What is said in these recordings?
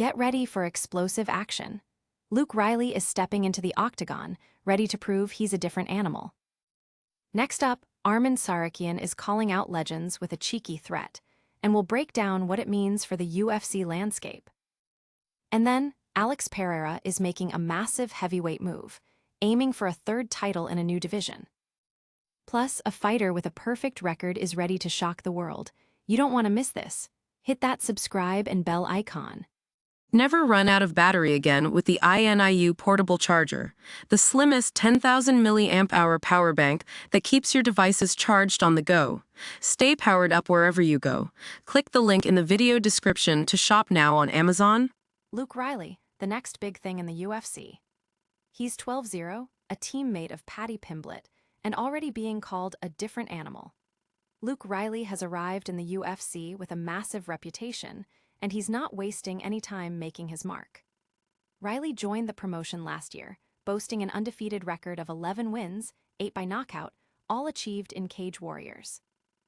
Get ready for explosive action. Luke Riley is stepping into the octagon, ready to prove he's a different animal. Next up, Arman Tsarukyan is calling out legends with a cheeky threat, and will break down what it means for the UFC landscape. And then, Alex Pereira is making a massive heavyweight move, aiming for a third title in a new division. Plus, a fighter with a perfect record is ready to shock the world. You don't want to miss this. Hit that subscribe and bell icon. Never run out of battery again with the INIU portable charger, the slimmest 10,000 mAh power bank that keeps your devices charged on the go. Stay powered up wherever you go. Click the link in the video description to shop now on Amazon. Luke Riley, the next big thing in the UFC. He's 12-0, a teammate of Paddy Pimblett, and already being called a different animal. Luke Riley has arrived in the UFC with a massive reputation, and he's not wasting any time making his mark. Riley joined the promotion last year, boasting an undefeated record of 11 wins, 8 by knockout, all achieved in Cage Warriors.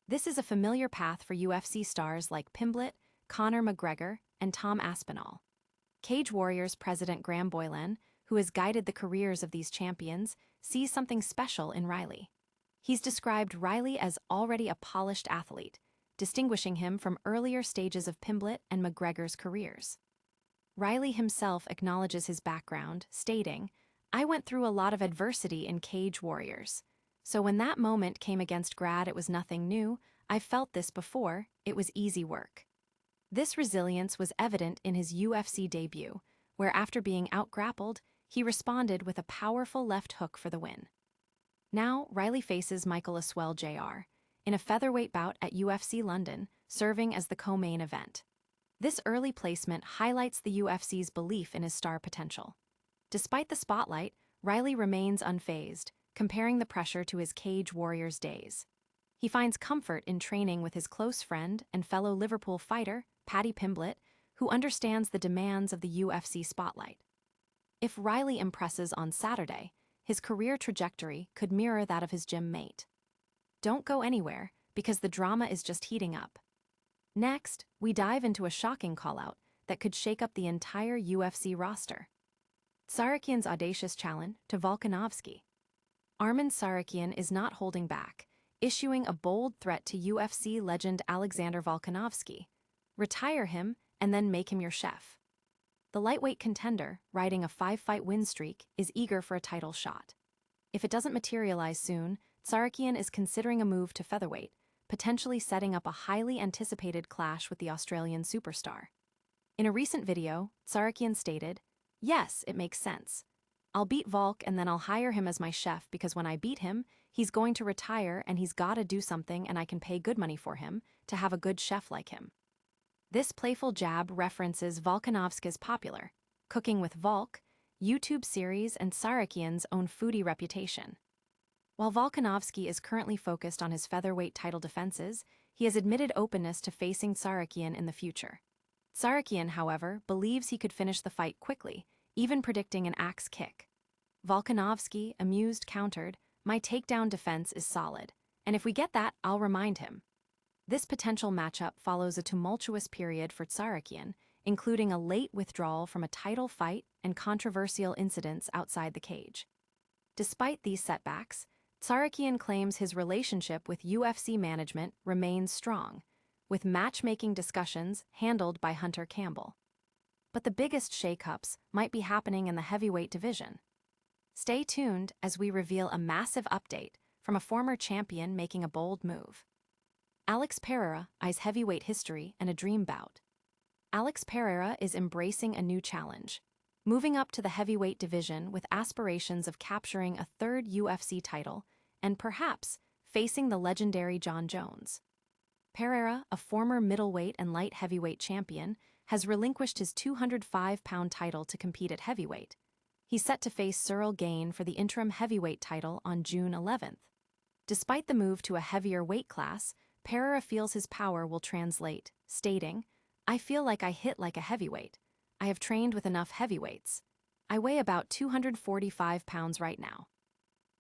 This is a familiar path for UFC stars like Pimblett, Conor McGregor, and Tom Aspinall. Cage Warriors president Graham Boylan, who has guided the careers of these champions, sees something special in Riley. He's described Riley as already a polished athlete, distinguishing him from earlier stages of Pimblett and McGregor's careers. Riley himself acknowledges his background, stating, "I went through a lot of adversity in Cage Warriors. So when that moment came against Grad, it was nothing new. I felt this before, it was easy work." This resilience was evident in his UFC debut, where after being out-grappled, he responded with a powerful left hook for the win. Now, Riley faces Michael Aswell Jr. in a featherweight bout at UFC London, serving as the co-main event. This early placement highlights the UFC's belief in his star potential. Despite the spotlight, Riley remains unfazed, comparing the pressure to his Cage Warriors days. He finds comfort in training with his close friend and fellow Liverpool fighter, Paddy Pimblett, who understands the demands of the UFC spotlight. If Riley impresses on Saturday, his career trajectory could mirror that of his gym mate. Don't go anywhere, because the drama is just heating up. Next, we dive into a shocking call-out that could shake up the entire UFC roster. Tsarukyan's audacious challenge to Volkanovski. Arman Tsarukyan is not holding back, issuing a bold threat to UFC legend Alexander Volkanovski. Retire him, and then make him your chef. The lightweight contender, riding a 5-fight win streak, is eager for a title shot. If it doesn't materialize soon, Tsarukyan is considering a move to featherweight, potentially setting up a highly anticipated clash with the Australian superstar. In a recent video, Tsarukyan stated, "Yes, it makes sense. I'll beat Volk and then I'll hire him as my chef because when I beat him, he's going to retire and he's gotta do something and I can pay good money for him to have a good chef like him." This playful jab references Volkanovski's popular Cooking with Volk YouTube series and Tsarukyan's own foodie reputation. While Volkanovski is currently focused on his featherweight title defenses, he has admitted openness to facing Tsarukyan in the future. Tsarukyan, however, believes he could finish the fight quickly, even predicting an axe kick. Volkanovski, amused, countered, "My takedown defense is solid, and if we get that, I'll remind him." This potential matchup follows a tumultuous period for Tsarukyan, including a late withdrawal from a title fight and controversial incidents outside the cage. Despite these setbacks, Tsarukyan claims his relationship with UFC management remains strong, with matchmaking discussions handled by Hunter Campbell. But the biggest shakeups might be happening in the heavyweight division. Stay tuned as we reveal a massive update from a former champion making a bold move. Alex Pereira eyes heavyweight history and a dream bout. Alex Pereira is embracing a new challenge, moving up to the heavyweight division with aspirations of capturing a third UFC title and perhaps facing the legendary Jon Jones. Pereira, a former middleweight and light heavyweight champion, has relinquished his 205-pound title to compete at heavyweight. He's set to face Cyril Gane for the interim heavyweight title on June 11th. Despite the move to a heavier weight class, Pereira feels his power will translate, stating, "I feel like I hit like a heavyweight. I have trained with enough heavyweights. I weigh about 245 pounds right now."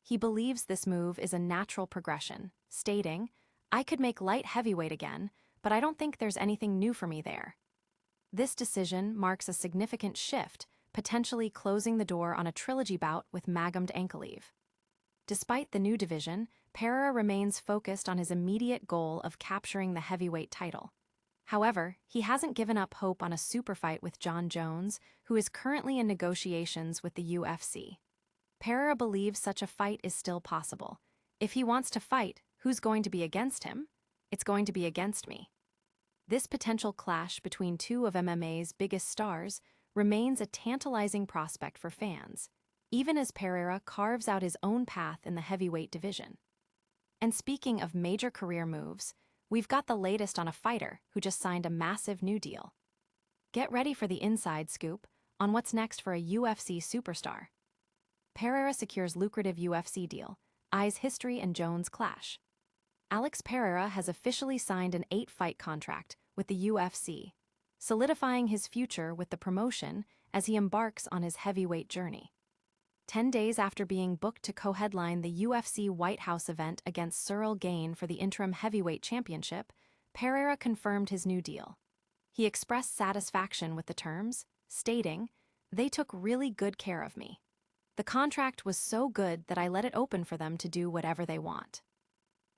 He believes this move is a natural progression, stating, "I could make light heavyweight again, but I don't think there's anything new for me there." This decision marks a significant shift, potentially closing the door on a trilogy bout with Magomed Ankalaev. Despite the new division, Pereira remains focused on his immediate goal of capturing the heavyweight title. However, he hasn't given up hope on a super fight with Jon Jones, who is currently in negotiations with the UFC. Pereira believes such a fight is still possible. If he wants to fight, who's going to be against him? It's going to be against me. This potential clash between two of MMA's biggest stars remains a tantalizing prospect for fans, even as Pereira carves out his own path in the heavyweight division. And speaking of major career moves, we've got the latest on a fighter who just signed a massive new deal. Get ready for the inside scoop on what's next for a UFC superstar. Pereira secures lucrative UFC deal, eyes history and Jones clash. Alex Pereira has officially signed an 8-fight contract with the UFC, solidifying his future with the promotion as he embarks on his heavyweight journey. 10 days after being booked to co-headline the UFC White House event against Cyril Gane for the interim heavyweight championship, Pereira confirmed his new deal. He expressed satisfaction with the terms, stating, "They took really good care of me. The contract was so good that I let it open for them to do whatever they want."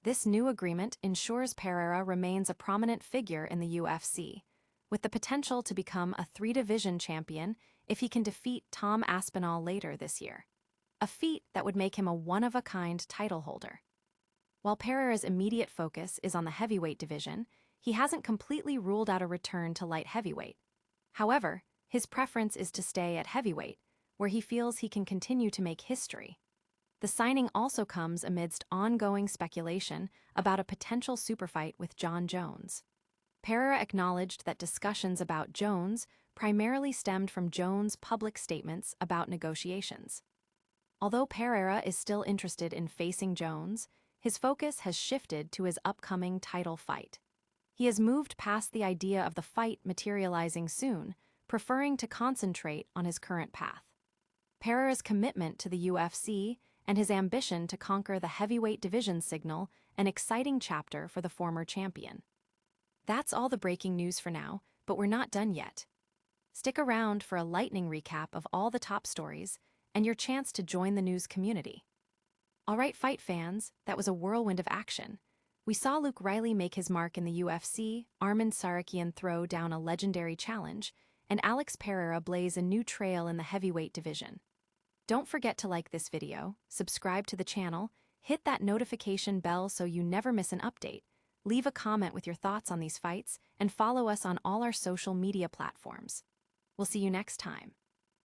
This new agreement ensures Pereira remains a prominent figure in the UFC, with the potential to become a 3-division champion if he can defeat Tom Aspinall later this year, a feat that would make him a one-of-a-kind title holder. While Pereira's immediate focus is on the heavyweight division, he hasn't completely ruled out a return to light heavyweight. However, his preference is to stay at heavyweight, where he feels he can continue to make history. The signing also comes amidst ongoing speculation about a potential superfight with Jon Jones. Pereira acknowledged that discussions about Jones primarily stemmed from Jones' public statements about negotiations. Although Pereira is still interested in facing Jones, his focus has shifted to his upcoming title fight. He has moved past the idea of the fight materializing soon, preferring to concentrate on his current path. Pereira's commitment to the UFC and his ambition to conquer the heavyweight division signal an exciting chapter for the former champion. That's all the breaking news for now, but we're not done yet. Stick around for a lightning recap of all the top stories and your chance to join the news community. All right, fight fans, that was a whirlwind of action. We saw Luke Riley make his mark in the UFC, Arman Tsarukyan throw down a legendary challenge, and Alex Pereira blaze a new trail in the heavyweight division. Don't forget to like this video, subscribe to the channel, hit that notification bell so you never miss an update, leave a comment with your thoughts on these fights, and follow us on all our social media platforms. We'll see you next time.